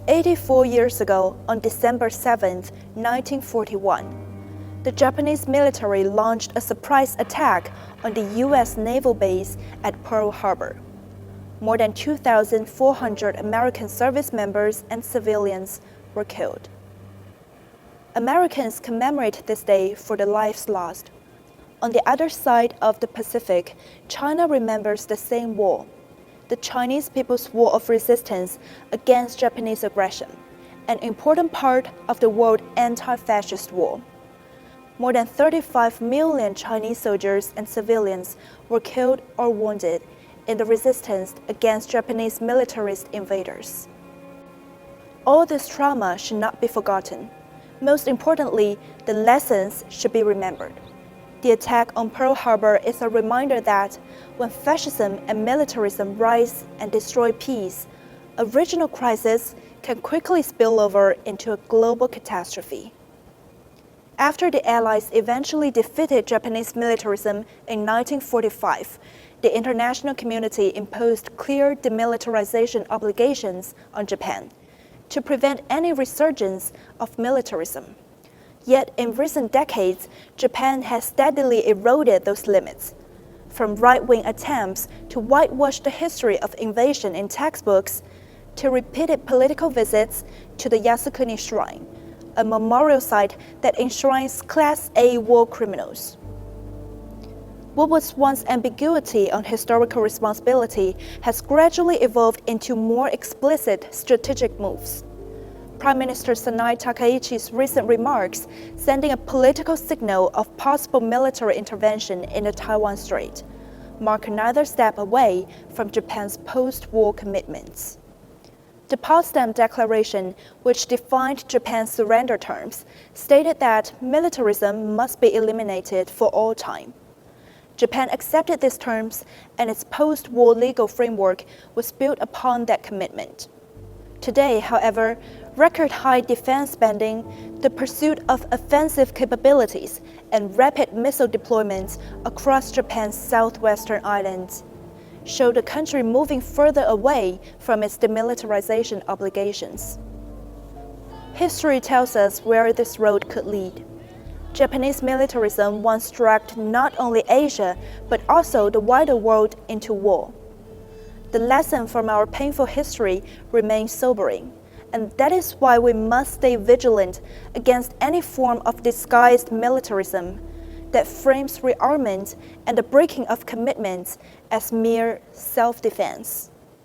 84 years ago, on December 7, 1941, the Japanese military launched a surprise attack on the U.S. naval base at Pearl Harbor. More than 2,400 American service members and civilians were killed. Americans commemorate this day for the lives lost. On the other side of the Pacific, China remembers the same war, the Chinese People's War of Resistance against Japanese aggression, an important part of the world anti-fascist war. More than 35 million Chinese soldiers and civilians were killed or wounded in the resistance against Japanese militarist invaders. All this trauma should not be forgotten. Most importantly, the lessons should be remembered. The attack on Pearl Harbor is a reminder that when fascism and militarism rise and destroy peace, a regional crisis can quickly spill over into a global catastrophe. After the Allies eventually defeated Japanese militarism in 1945, the international community imposed clear demilitarization obligations on Japan to prevent any resurgence of militarism. Yet in recent decades, Japan has steadily eroded those limits. From right-wing attempts to whitewash the history of invasion in textbooks, to repeated political visits to the Yasukuni Shrine, a memorial site that enshrines Class A war criminals. What was once ambiguity on historical responsibility has gradually evolved into more explicit strategic moves. Prime Minister Sanai Takaichi's recent remarks sending a political signal of possible military intervention in the Taiwan Strait mark another step away from Japan's post-war commitments. The Potsdam Declaration, which defined Japan's surrender terms, stated that militarism must be eliminated for all time. Japan accepted these terms, and its post-war legal framework was built upon that commitment. Today, however, record-high defense spending, the pursuit of offensive capabilities, and rapid missile deployments across Japan's southwestern islands show the country moving further away from its demilitarization obligations. History tells us where this road could lead. Japanese militarism once dragged not only Asia, but also the wider world into war. The lesson from our painful history remains sobering, and that is why we must stay vigilant against any form of disguised militarism that frames rearmament and the breaking of commitments as mere self-defense.